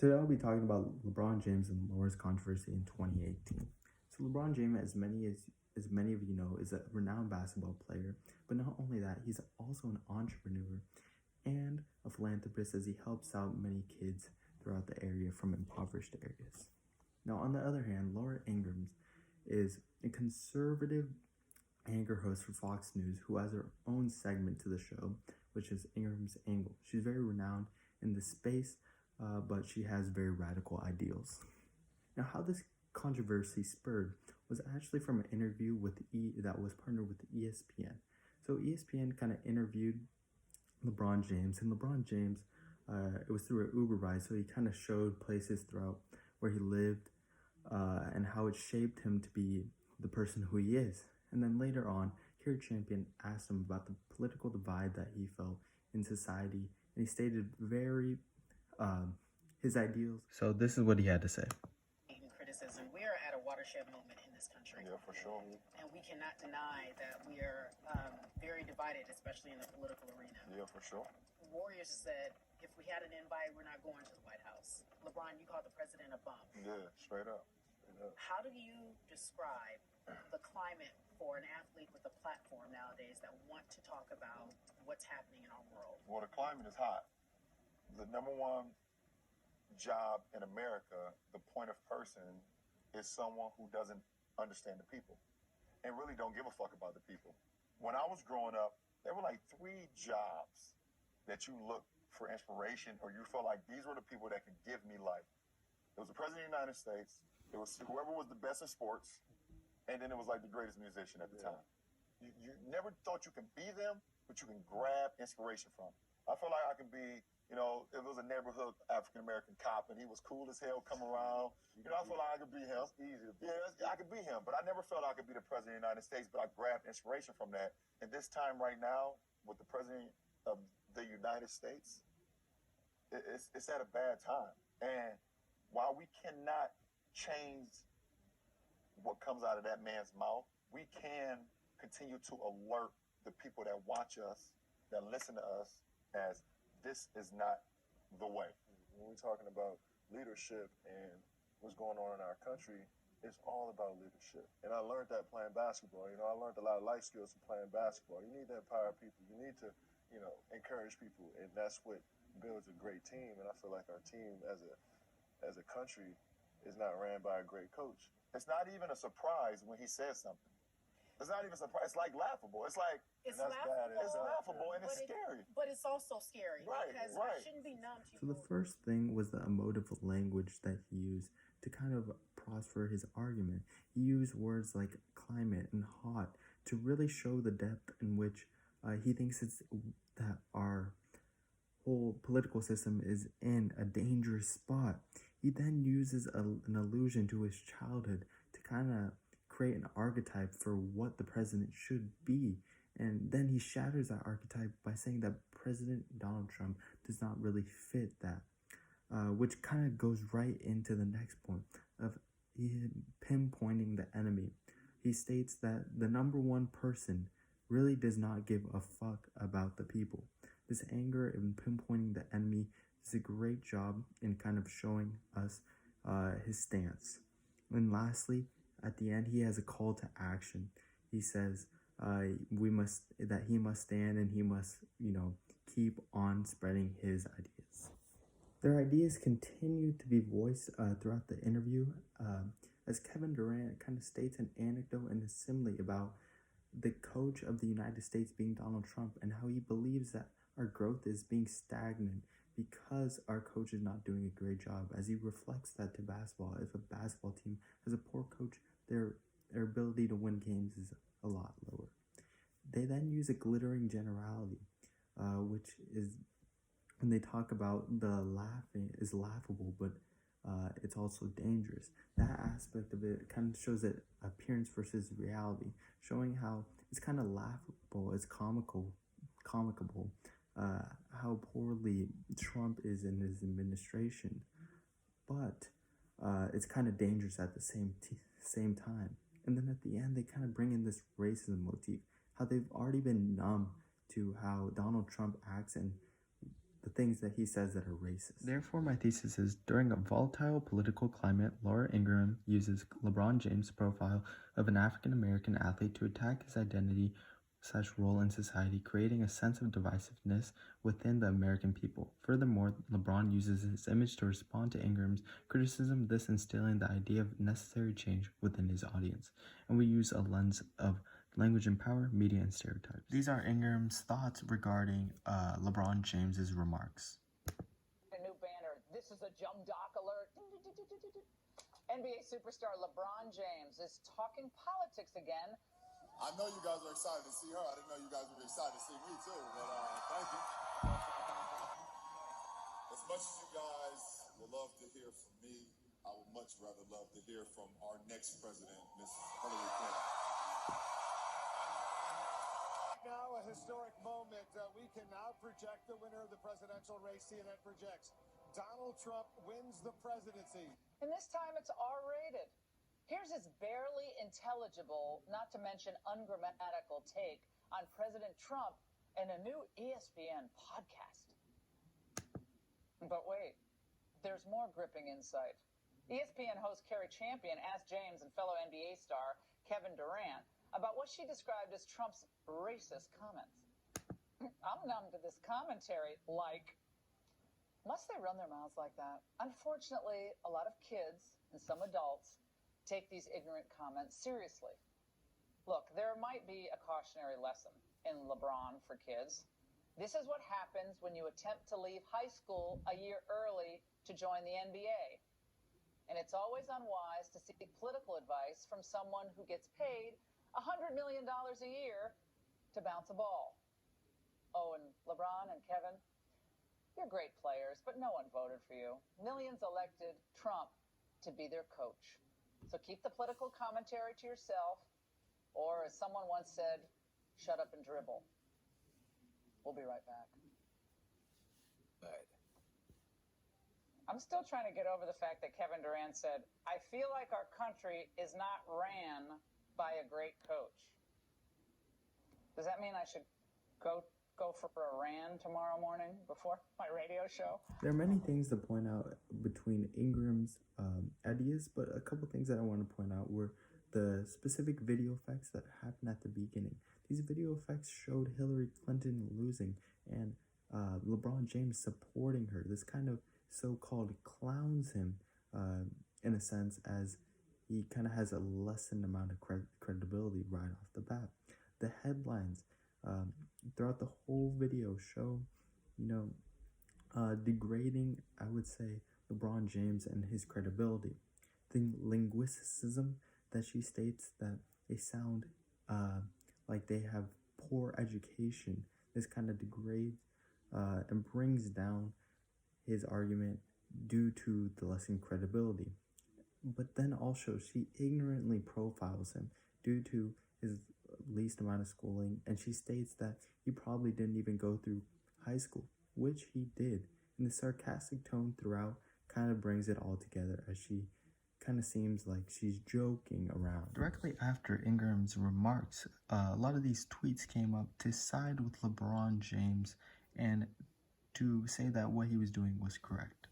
Today I'll be talking about LeBron James and Laura's controversy in 2018. So LeBron James, as many of you know, is a renowned basketball player, but not only that, he's also an entrepreneur and a philanthropist as he helps out many kids throughout the area from impoverished areas. Now, on the other hand, Laura Ingrams is a conservative anchor host for Fox News who has her own segment to the show, which is Ingram's Angle. She's very renowned in the space, but she has very radical ideals. Now, how this controversy spurred was actually from an interview that was partnered with ESPN. So ESPN kind of interviewed LeBron James, and LeBron James, it was through an Uber ride, so he kind of showed places throughout where he lived and how it shaped him to be the person who he is. And then later on, Cary Champion asked him about the political divide that he felt in society, and he stated his ideals. So this is what he had to say. Criticism. We are at a watershed moment in this country. Yeah, for sure. And we cannot deny that we are very divided, especially in the political arena. Yeah, for sure. Warriors said, if we had an invite, we're not going to the White House. LeBron, you called the president a bum. Yeah, straight up. How do you describe the climate for an athlete with a platform nowadays that want to talk about what's happening in our world? Well, the climate is hot. The number one job in America, the point of person, is someone who doesn't understand the people and really don't give a fuck about the people. When I was growing up, there were like 3 jobs that you look for inspiration or you felt like these were the people that could give me life. It was the president of the United States, it was whoever was the best in sports, and then it was like the greatest musician at the time. You never thought you could be them, but you can grab inspiration from. I feel like I could be, it was a neighborhood African-American cop and he was cool as hell, come around. I feel like I could be him. I could be him, but I never felt I could be the president of the United States, but I grabbed inspiration from that. And this time right now, with the president of the United States, it's at a bad time. And while we cannot change what comes out of that man's mouth, we can continue to alert the people that watch us, that listen to us, as this is not the way. When we're talking about leadership and what's going on in our country, it's all about leadership. And I learned that playing basketball. I learned a lot of life skills from playing basketball. You need to empower people. You need to, encourage people. And that's what builds a great team. And I feel like our team as a country is not ran by a great coach. It's not even a surprise when he says something. It's not even a surprise. It's like laughable. It's like, it's laughable. It's laughable and it's scary. But it's also scary because right. it shouldn't be numb to So the first thing was the emotive language that he used to kind of prosper his argument. He used words like climate and hot to really show the depth in which he thinks that our whole political system is in a dangerous spot. He then uses an allusion to his childhood to kind of create an archetype for what the president should be. And then he shatters that archetype by saying that President Donald Trump does not really fit that, which kind of goes right into the next point of pinpointing the enemy. He states that the number one person really does not give a fuck about the people. This anger in pinpointing the enemy is a great job in kind of showing us his stance. And lastly, at the end, he has a call to action. He says he must stand and he must, keep on spreading his ideas. Their ideas continue to be voiced throughout the interview, as Kevin Durant kind of states an anecdote and a simile about the coach of the United States being Donald Trump and how he believes that our growth is being stagnant because our coach is not doing a great job, as he reflects that to basketball. If a basketball team has a poor coach, their ability to win games is a lot lower. They then use a glittering generality, which is when they talk about the laughing is laughable, but it's also dangerous. That aspect of it kind of shows that appearance versus reality, showing how it's kind of laughable, it's comicable, how poorly Trump is in his administration, but it's kind of dangerous at the same time. And then at the end, they kind of bring in this racism motif, how they've already been numb to how Donald Trump acts and the things that he says that are racist. Therefore, my thesis is, during a volatile political climate, Laura Ingraham uses LeBron James' profile of an African-American athlete to attack his identity / role in society, creating a sense of divisiveness within the American people. Furthermore, LeBron uses his image to respond to Ingram's criticism, thus instilling the idea of necessary change within his audience. And we use a lens of language and power, media, and stereotypes. These are Ingram's thoughts regarding LeBron James's remarks. A new banner. This is a Jump Doc alert. NBA superstar LeBron James is talking politics again. I know you guys are excited to see her. I didn't know you guys would be excited to see me too, but thank you. As much as you guys would love to hear from me, I would much rather love to hear from our next president, Miss Hillary Clinton. Now a historic moment. We can now project the winner of the presidential race. CNN projects Donald Trump wins the presidency. And this time it's R-rated. Here's his barely intelligible, not to mention ungrammatical take on President Trump in a new ESPN podcast. But wait, there's more gripping insight. ESPN host Kerry Champion asked James and fellow NBA star Kevin Durant about what she described as Trump's racist comments. I'm numb to this commentary, like, must they run their mouths like that? Unfortunately, a lot of kids and some adults take these ignorant comments seriously. Look, there might be a cautionary lesson in LeBron for kids. This is what happens when you attempt to leave high school a year early to join the NBA. And it's always unwise to seek political advice from someone who gets paid $100 million a year to bounce a ball. Oh, and LeBron and Kevin, you're great players, but no one voted for you. Millions elected Trump to be their coach. So keep the political commentary to yourself, or as someone once said, shut up and dribble. We'll be right back. Right. I'm still trying to get over the fact that Kevin Durant said, I feel like our country is not ran by a great coach. Does that mean I should go for a ran tomorrow morning before my radio show? There are many things to point out between Ingram's ideas, but a couple things that I want to point out were the specific video effects that happened at the beginning. These video effects showed Hillary Clinton losing and LeBron James supporting her. This kind of so-called clowns him in a sense, as he kind of has a lessened amount of credibility right off the bat. The headlines throughout the whole video show, degrading, I would say, LeBron James and his credibility. The linguisticism that she states that they sound like they have poor education. This kind of degrades and brings down his argument due to the lessened credibility. But then also she ignorantly profiles him due to his least amount of schooling, and she states that he probably didn't even go through high school, which he did. And the sarcastic tone throughout kind of brings it all together, as she kind of seems like she's joking around. Directly after Ingram's remarks, a lot of these tweets came up to side with LeBron James and to say that what he was doing was correct.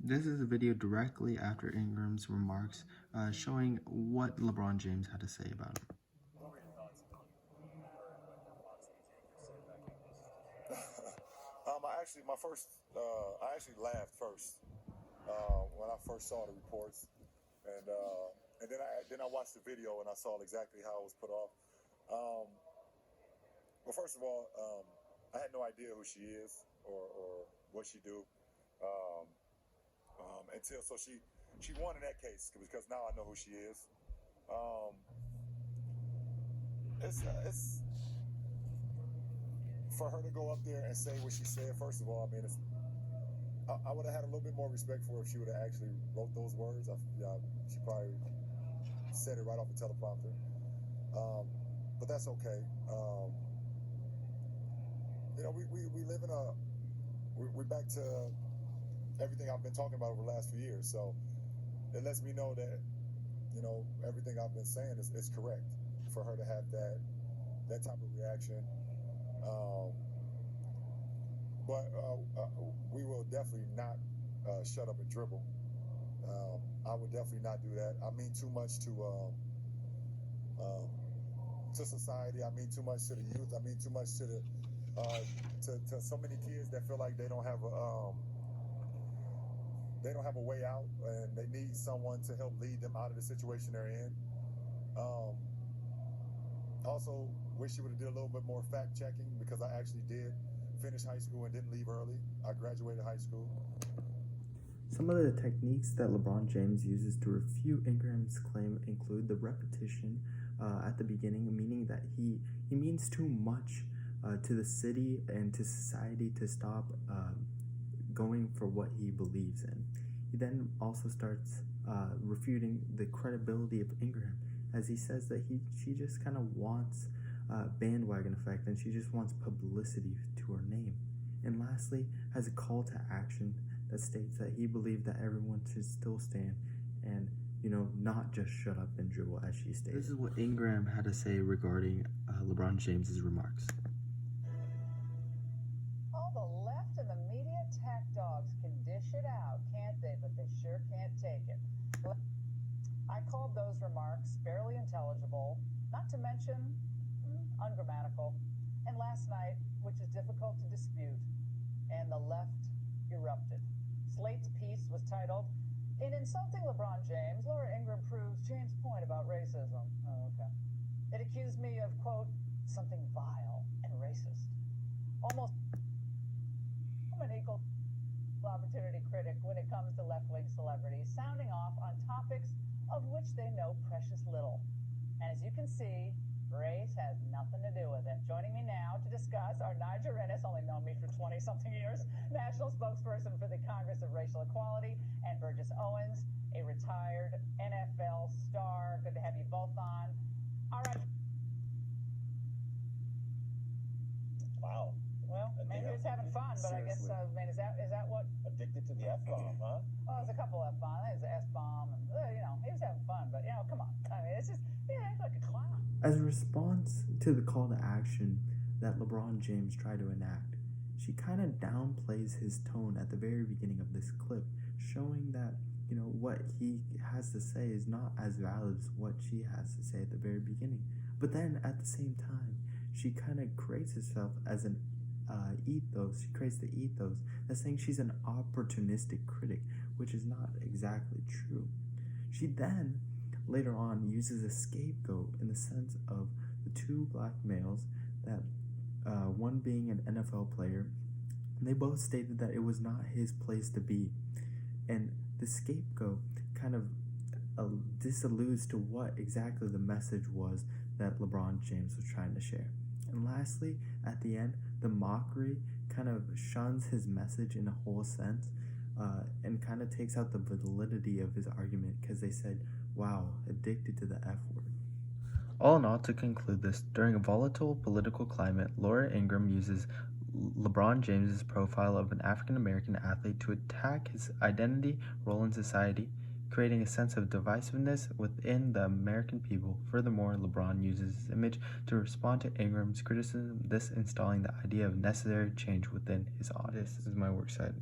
This is a video directly after Ingram's remarks, showing what LeBron James had to say about him. I actually laughed first when I first saw the reports, and then I watched the video and I saw exactly how it was put off. Well, first of all, I had no idea who she is or what she do. Until she won in that case, because now I know who she is. It's for her to go up there and say what she said. First of all, I mean, I would have had a little bit more respect for her if she would have actually wrote those words. She probably said it right off the teleprompter. But that's okay. We live in we're back to everything I've been talking about over the last few years. So it lets me know that, everything I've been saying is correct. For her to have that type of reaction, Um, but we will definitely not shut up and dribble. I would definitely not do that. I mean too much to society. I mean too much to the youth. I mean too much to the to so many kids that feel like they don't have a way out, and they need someone to help lead them out of the situation they're in. Also, wish you would have did a little bit more fact checking, because I actually did finish high school and didn't leave early. I graduated high school. Some of the techniques that LeBron James uses to refute Ingram's claim include the repetition at the beginning, meaning that he means too much to the city and to society to stop going for what he believes in. He then also starts refuting the credibility of Ingram, as he says that she just kind of wants bandwagon effect, and she just wants publicity to her name. And lastly, has a call to action that states that he believed that everyone should still stand and, not just shut up and dribble, as she stated. This is what Ingram had to say regarding LeBron James's remarks. All the left and the media attack dogs can dish it out, can't they? But they sure can't take it. I called those remarks barely intelligible, not to mention ungrammatical. And last night, which is difficult to dispute, and the left erupted. Slate's piece was titled, "In Insulting LeBron James, Laura Ingram proves James' point about racism." Oh, okay. It accused me of, quote, something vile and racist. Almost I'm an equal opportunity critic when it comes to left-wing celebrities, sounding off on topics of which they know precious little. And as you can see, race has nothing to do with it. Joining me now to discuss are Nigel Rennis, only known me for 20-something years, national spokesperson for the Congress of Racial Equality, and Burgess Owens, a retired NFL star. Good to have you both on. All right. Wow. Well, maybe he was having fun, but I guess, is that what? Addicted to the F-bomb, huh? Well, there's a couple F-bombs. There's the S-bomb, and, he was having fun, but, come on. I mean, it's just, he's like a clown. As a response to the call to action that LeBron James tried to enact, she kind of downplays his tone at the very beginning of this clip, showing that, what he has to say is not as valid as what she has to say at the very beginning. But then, at the same time, she kind of creates herself as an ethos. She creates the ethos that's saying she's an opportunistic critic, which is not exactly true. She then, later on, uses a scapegoat in the sense of the two black males, that one being an NFL player, and they both stated that it was not his place to be. And the scapegoat kind of disalludes to what exactly the message was that LeBron James was trying to share. And lastly, at the end, the mockery kind of shuns his message in a whole sense, and kind of takes out the validity of his argument, because they said, wow, addicted to the F word. All in all, to conclude this, during a volatile political climate, Laura Ingram uses LeBron James's profile of an African-American athlete to attack his identity, role in society, creating a sense of divisiveness within the American people. Furthermore, LeBron uses his image to respond to Ingram's criticism, thus installing the idea of necessary change within his audience. This is my works cited.